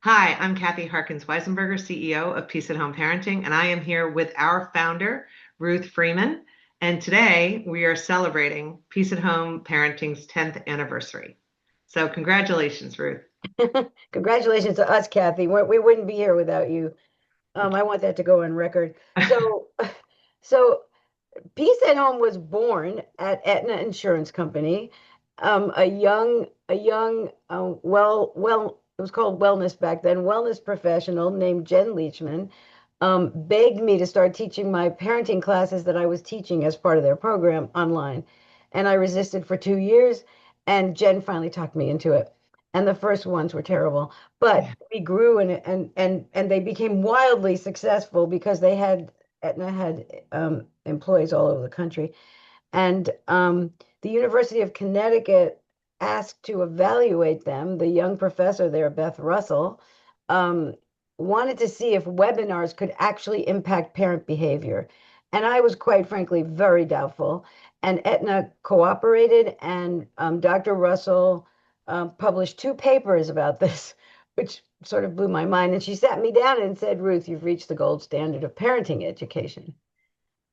Hi, I'm Kathy Harkins Weisenberger, CEO of Peace at Home Parenting, and I am here with our founder, Ruth Freeman. And today we are celebrating Peace at Home Parenting's 10th anniversary. So, congratulations, Ruth. Congratulations to us, Kathy. We wouldn't be here without you. I want that to go on record. So Peace at Home was born at Aetna Insurance Company. It was called Wellness back then, wellness professional named Jen Leachman, begged me to start teaching my parenting classes that I was teaching as part of their program online. And I resisted for 2 years, and Jen finally talked me into it. And the first ones were terrible, but we grew and they became wildly successful because Aetna had employees all over the country. And the University of Connecticut asked to evaluate them. The young professor there, Beth Russell, um, wanted to see if webinars could actually impact parent behavior. And I was quite frankly very doubtful. And Aetna cooperated, and Dr. Russell published two papers about this, which sort of blew my mind. And she sat me down and said, Ruth, you've reached the gold standard of parenting education.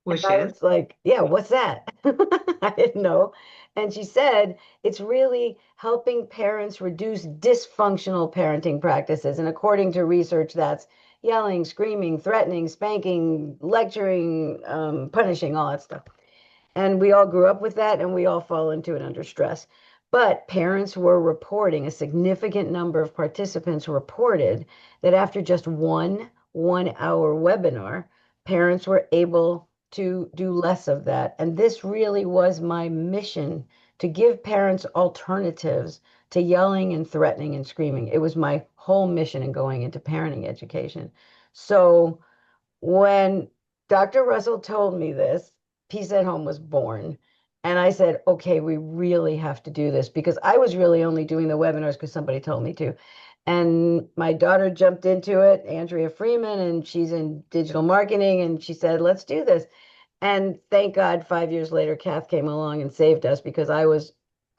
Which I is, was like, yeah, what's that? I didn't know. And she said, it's really helping parents reduce dysfunctional parenting practices. And according to research, that's yelling, screaming, threatening, spanking, lecturing, punishing, all that stuff. And we all grew up with that and we all fall into it under stress. But parents were reporting, a significant number of participants reported that after just one hour webinar, parents were able to do less of that. And this really was my mission to give parents alternatives to yelling and threatening and screaming. It was my whole mission in going into parenting education. So when Dr. Russell told me this, Peace at Home was born. And I said, okay, we really have to do this because I was really only doing the webinars because somebody told me to. And my daughter jumped into it, Andrea Freeman, and she's in digital marketing. And she said, let's do this. And thank God, 5 years later, Kath came along and saved us because I was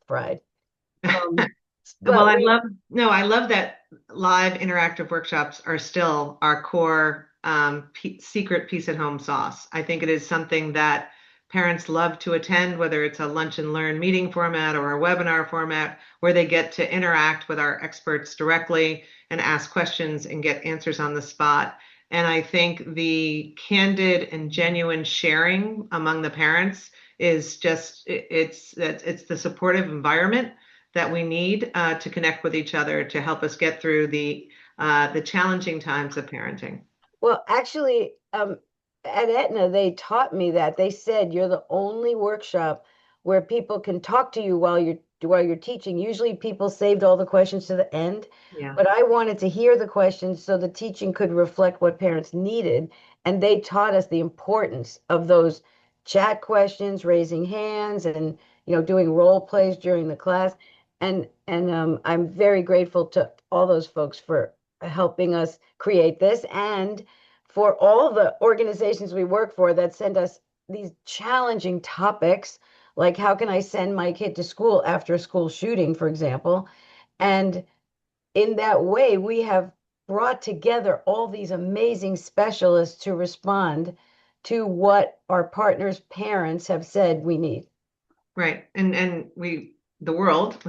fried. Um, well, but we, I love that live interactive workshops are still our core secret Peace at Home sauce. I think it is something that parents love to attend, whether it's a lunch and learn meeting format or a webinar format, where they get to interact with our experts directly and ask questions and get answers on the spot. And I think the candid and genuine sharing among the parents is just it's the supportive environment that we need to connect with each other to help us get through the challenging times of parenting. well, actually, at Aetna, they taught me that. They said you're the only workshop where people can talk to you while you're teaching. Usually people saved all the questions to the end, Yeah. but I wanted to hear the questions so the teaching could reflect what parents needed. And they taught us the importance of those chat questions, raising hands, and doing role plays during the class. And I'm very grateful to all those folks for helping us create this and for all the organizations we work for that send us these challenging topics, like how can I send my kid to school after a school shooting, for example. And in that way, we have brought together all these amazing specialists to respond to what our partners' parents have said we need. Right. And the world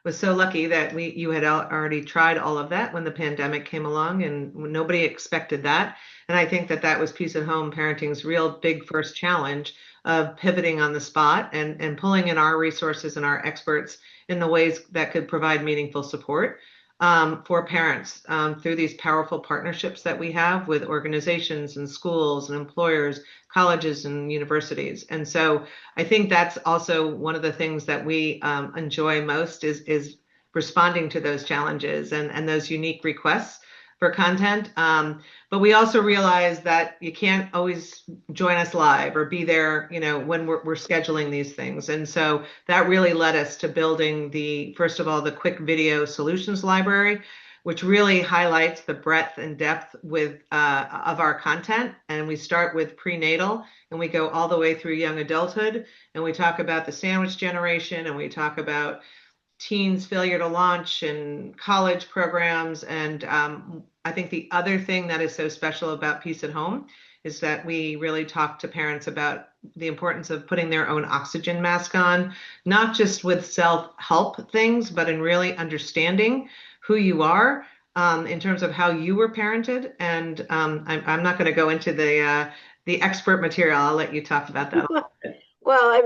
was so lucky that you had already tried all of that when the pandemic came along, and nobody expected that. And I think that that was Peace at Home Parenting's real big first challenge of pivoting on the spot and pulling in our resources and our experts in the ways that could provide meaningful support for parents through these powerful partnerships that we have with organizations and schools and employers, colleges and universities. And so I think that's also one of the things that we enjoy most is responding to those challenges and those unique requests for content. But we also realize that you can't always join us live or be there, when we're scheduling these things. And so that really led us to building first of all, the quick video solutions library, which really highlights the breadth and depth of our content. And we start with prenatal and we go all the way through young adulthood. And we talk about the sandwich generation and we talk about teens failure to launch and college programs. And I think the other thing that is so special about Peace at Home is that we really talk to parents about the importance of putting their own oxygen mask on, not just with self-help things, but in really understanding who you are, in terms of how you were parented. And I'm not going to go into the expert material. I'll let you talk about that. Well,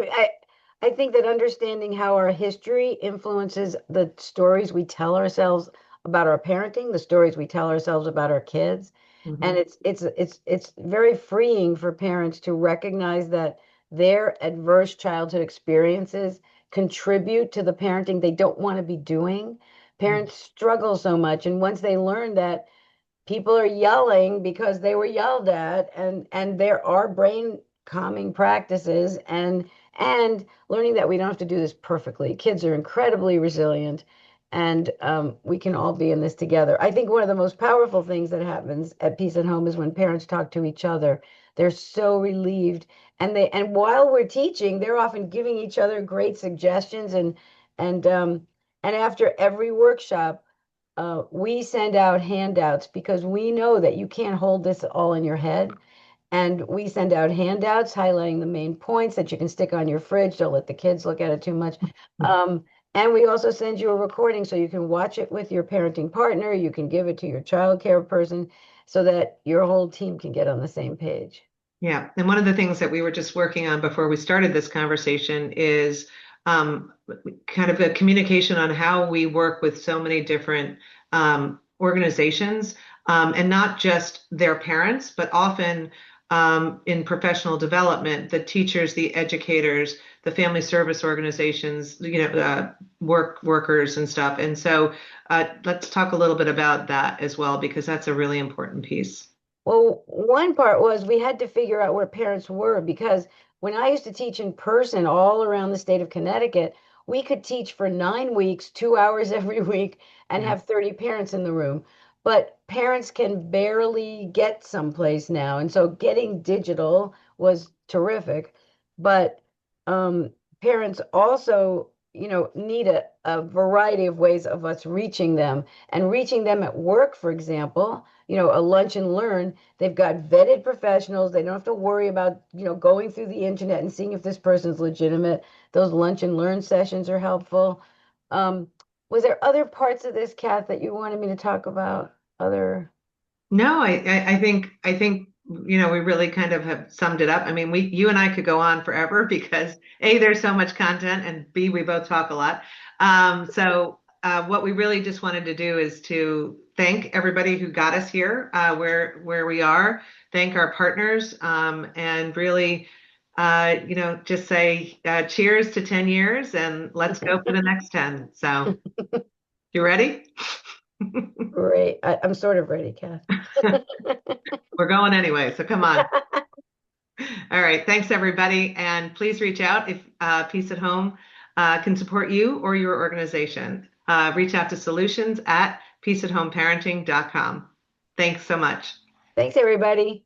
I think that understanding how our history influences the stories we tell ourselves about our parenting, the stories we tell ourselves about our kids, and Mhm. it's very freeing for parents to recognize that their adverse childhood experiences contribute to the parenting they don't want to be doing. Parents struggle so much, and once they learn that people are yelling because they were yelled at, and there are brain calming practices, and learning that we don't have to do this perfectly. Kids are incredibly resilient, and we can all be in this together. I think one of the most powerful things that happens at Peace at Home is when parents talk to each other. They're so relieved, and while we're teaching, they're often giving each other great suggestions, and um, and after every workshop, we send out handouts because we know that you can't hold this all in your head. And we send out handouts highlighting the main points that you can stick on your fridge. Don't let the kids look at it too much. Um, and we also send you a recording so you can watch it with your parenting partner. You can give it to your child care person so that your whole team can get on the same page. Yeah. And one of the things that we were just working on before we started this conversation is um, kind of a communication on how we work with so many different organizations, and not just their parents, but often in professional development, the teachers, the educators, the family service organizations, workers and stuff. And so let's talk a little bit about that as well, because that's a really important piece. Well, one part was we had to figure out where parents were because when I used to teach in person all around the state of Connecticut, we could teach for 9 weeks, 2 hours every week, and Yeah. have 30 parents in the room. But parents can barely get someplace now. And so getting digital was terrific. But um, parents also, need a variety of ways of us reaching them and reaching them at work, for example, a lunch and learn. They've got vetted professionals. They don't have to worry about, going through the internet and seeing if this person's legitimate. Those lunch and learn sessions are helpful. Um, was there other parts of this, Kath, that you wanted me to talk about? Other? No, I think we really kind of have summed it up. I mean, you and I could go on forever because A, there's so much content, and B, we both talk a lot. So what we really just wanted to do is to thank everybody who got us here, where we are, thank our partners, and really just say cheers to 10 years and let's go for the next 10. So you ready? Great. I'm sort of ready, Kath. We're going anyway, so come on. All right. Thanks, everybody. And please reach out if Peace at Home can support you or your organization. Reach out to solutions at peaceathomeparenting.com. Thanks so much. Thanks, everybody.